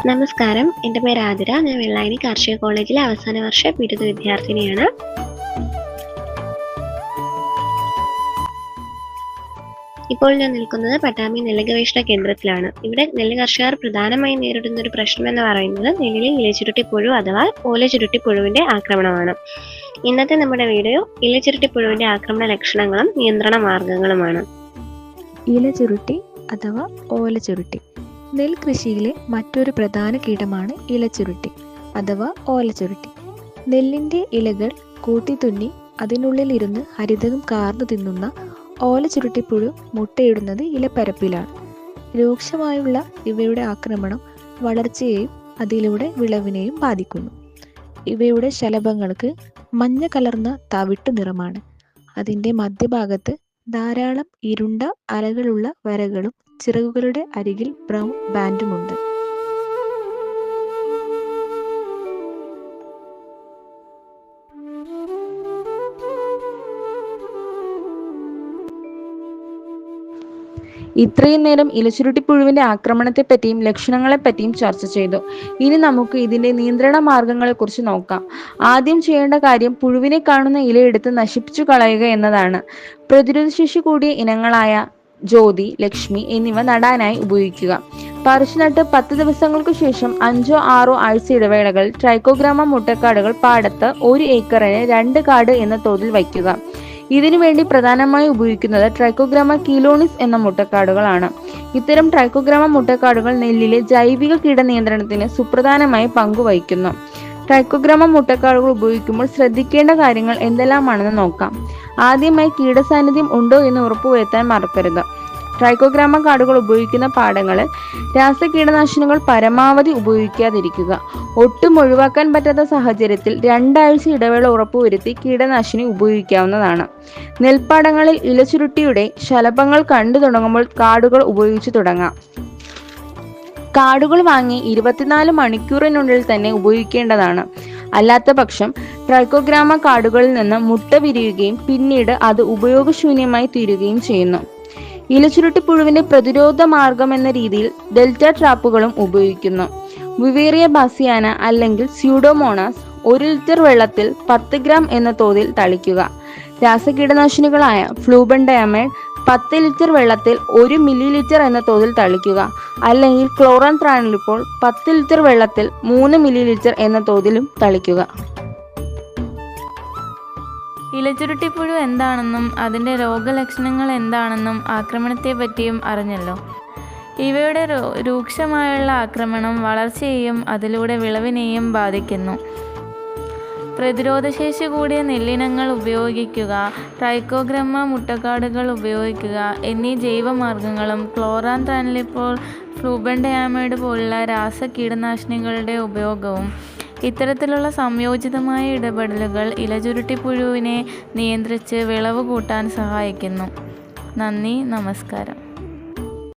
നമസ്കാരം, എൻ്റെ പേര് ആതിര. ഞാൻ വെള്ളായണി കാർഷിക കോളേജിലെ അവസാന വർഷ ബിരുദ വിദ്യാർത്ഥിനിയാണ്. ഇപ്പോൾ ഞാൻ നിൽക്കുന്നത് പട്ടാമ്പി നെല്ല് ഗവേഷണ കേന്ദ്രത്തിലാണ്. ഇവിടെ നെല്ല് കർഷകർ പ്രധാനമായും നേരിടുന്ന ഒരു പ്രശ്നം എന്ന് പറയുന്നത് നെല്ലിലെ ഇലചുരുട്ടിപ്പുഴു അഥവാ ഓലചുരുട്ടിപ്പുഴുവിൻ്റെ ആക്രമണമാണ്. ഇന്നത്തെ നമ്മുടെ വീഡിയോ ഇലചുരുട്ടിപ്പുഴുവിൻ്റെ ആക്രമണ ലക്ഷണങ്ങളും നിയന്ത്രണ മാർഗങ്ങളുമാണ്. ഇലചുരുട്ടി അഥവാ ഓലചുരുട്ടി നെൽകൃഷിയിലെ മറ്റൊരു പ്രധാന കീടമാണ് ഇലചുരുട്ടി അഥവാ ഓലചുരുട്ടി. നെല്ലിൻ്റെ ഇലകൾ കൂട്ടിത്തുന്നി അതിനുള്ളിലിരുന്ന് ഹരിതകം കാർന്നു തിന്നുന്ന ഓലചുരുട്ടിപ്പുഴു മുട്ടയിടുന്നത് ഇലപ്പരപ്പിലാണ്. രൂക്ഷമായുള്ള ഇവയുടെ ആക്രമണം വളർച്ചയെയും അതിലൂടെ വിളവിനെയും ബാധിക്കുന്നു. ഇവയുടെ ശലഭങ്ങൾക്ക് മഞ്ഞ കലർന്ന തവിട്ടു നിറമാണ്. അതിൻ്റെ മധ്യഭാഗത്ത് ധാരാളം ഇരുണ്ട അലകളുള്ള വരകളും ചിറകുകളുടെ അരികിൽ ബ്രൗൺ ബാൻഡുമുണ്ട്. ഇത്രയും നേരം ഇലചുരുട്ടിപ്പുഴുവിന്റെ ആക്രമണത്തെപ്പറ്റിയും ലക്ഷണങ്ങളെപ്പറ്റിയും ചർച്ച ചെയ്തു. ഇനി നമുക്ക് ഇതിന്റെ നിയന്ത്രണ മാർഗങ്ങളെക്കുറിച്ച് നോക്കാം. ആദ്യം ചെയ്യേണ്ട കാര്യം പുഴുവിനെ കാണുന്ന ഇലയെടുത്ത് നശിപ്പിച്ചു കളയുക എന്നതാണ്. പ്രതിരോധശേഷി കൂടിയ ഇനങ്ങളായ ജ്യോതി, ലക്ഷ്മി എന്നിവ നടാനായി ഉപയോഗിക്കുക. പറിച്ചു നട്ട് 10 ദിവസങ്ങൾക്കു ശേഷം 5-6 ആഴ്ച ഇടവേളകളിൽ ട്രൈക്കോഗ്രാമ മുട്ടക്കാടുകൾ പാടത്ത് 1 ഏക്കറിന് 2 കാട് എന്ന തോതിൽ വയ്ക്കുക. ഇതിനുവേണ്ടി പ്രധാനമായും ഉപയോഗിക്കുന്നത് ട്രൈക്കോഗ്രാമ കീലോണിസ് എന്ന മുട്ടക്കാടുകളാണ്. ഇത്തരം ട്രൈക്കോഗ്രാമ മുട്ടക്കാടുകൾ നെല്ലിലെ ജൈവിക കീടനിയന്ത്രണത്തിന് സുപ്രധാനമായി പങ്കുവഹിക്കുന്നു. ട്രൈക്കോഗ്രാമ മുട്ടക്കാടുകൾ ഉപയോഗിക്കുമ്പോൾ ശ്രദ്ധിക്കേണ്ട കാര്യങ്ങൾ എന്തെല്ലാമാണെന്ന് നോക്കാം. ആദ്യമായി കീടസാന്നിധ്യം ഉണ്ടോ എന്ന് ഉറപ്പുവരുത്താൻ മറക്കരുത്. ട്രൈക്കോഗ്രാമ കാടുകൾ ഉപയോഗിക്കുന്ന പാടങ്ങളിൽ രാസകീടനാശിനികൾ പരമാവധി ഉപയോഗിക്കാതിരിക്കുക. ഒട്ടും ഒഴിവാക്കാൻ പറ്റാത്ത സാഹചര്യത്തിൽ 2 ആഴ്ച ഇടവേള ഉറപ്പുവരുത്തി കീടനാശിനി ഉപയോഗിക്കാവുന്നതാണ്. നെൽപ്പാടങ്ങളിൽ ഇലചുരുട്ടിയുടെ ശലഭങ്ങൾ കണ്ടു തുടങ്ങുമ്പോൾ കാടുകൾ ഉപയോഗിച്ചു തുടങ്ങാം. കാടുകൾ വാങ്ങി 24 മണിക്കൂറിനുള്ളിൽ തന്നെ ഉപയോഗിക്കേണ്ടതാണ്. അല്ലാത്ത പക്ഷം ട്രൈക്കോഗ്രാമ കാടുകളിൽ നിന്ന് മുട്ട വിരിയുകയും പിന്നീട് അത് ഉപയോഗശൂന്യമായി തീരുകയും ചെയ്യുന്നു. ഇലചുരുട്ടിപ്പുഴുവിന്റെ പ്രതിരോധ മാർഗം എന്ന രീതിയിൽ ഡെൽറ്റ ട്രാപ്പുകളും ഉപയോഗിക്കുന്നു. വിവേറിയ ബാസിയാന അല്ലെങ്കിൽ സ്യൂഡോമോണാസ് 1 ലിറ്റർ വെള്ളത്തിൽ 10 ഗ്രാം എന്ന തോതിൽ തളിക്കുക. രാസകീടനാശിനികളായ ഫ്ലൂബൻഡയമൈഡ് 10 ലിറ്റർ വെള്ളത്തിൽ 1 മില്ലി ലിറ്റർ എന്ന തോതിൽ തളിക്കുക. അല്ലെങ്കിൽ ക്ലോറാൻത്രാനിലിപ്പോൾ 10 ലിറ്റർ വെള്ളത്തിൽ 3 മില്ലി ലിറ്റർ എന്ന തോതിലും തളിക്കുക. ഇലചുരുട്ടിപ്പുഴു എന്താണെന്നും അതിൻ്റെ രോഗലക്ഷണങ്ങൾ എന്താണെന്നും ആക്രമണത്തെ പറ്റിയും അറിഞ്ഞല്ലോ. ഇവയുടെ രൂക്ഷമായുള്ള ആക്രമണം വളർച്ചയെയും അതിലൂടെ വിളവിനെയും ബാധിക്കുന്നു. പ്രതിരോധശേഷി കൂടിയ നെല്ലിനങ്ങൾ ഉപയോഗിക്കുക, ട്രൈക്കോഗ്രാമ മുട്ടക്കാടുകൾ ഉപയോഗിക്കുക എന്നീ ജൈവമാർഗങ്ങളും ക്ലോറാൻത്രാനിലിപ്പോൾ, ഫ്ലൂബൻഡയമൈഡ് പോലുള്ള രാസകീടനാശിനികളുടെ ഉപയോഗവും ഇത്തരത്തിലുള്ള സംയോജിതമായ ഇടപെടലുകൾ ഇലചുരുട്ടിപ്പുഴുവിനെ നിയന്ത്രിച്ച് വിളവ് കൂട്ടാൻ സഹായിക്കുന്നു. നന്ദി, നമസ്കാരം.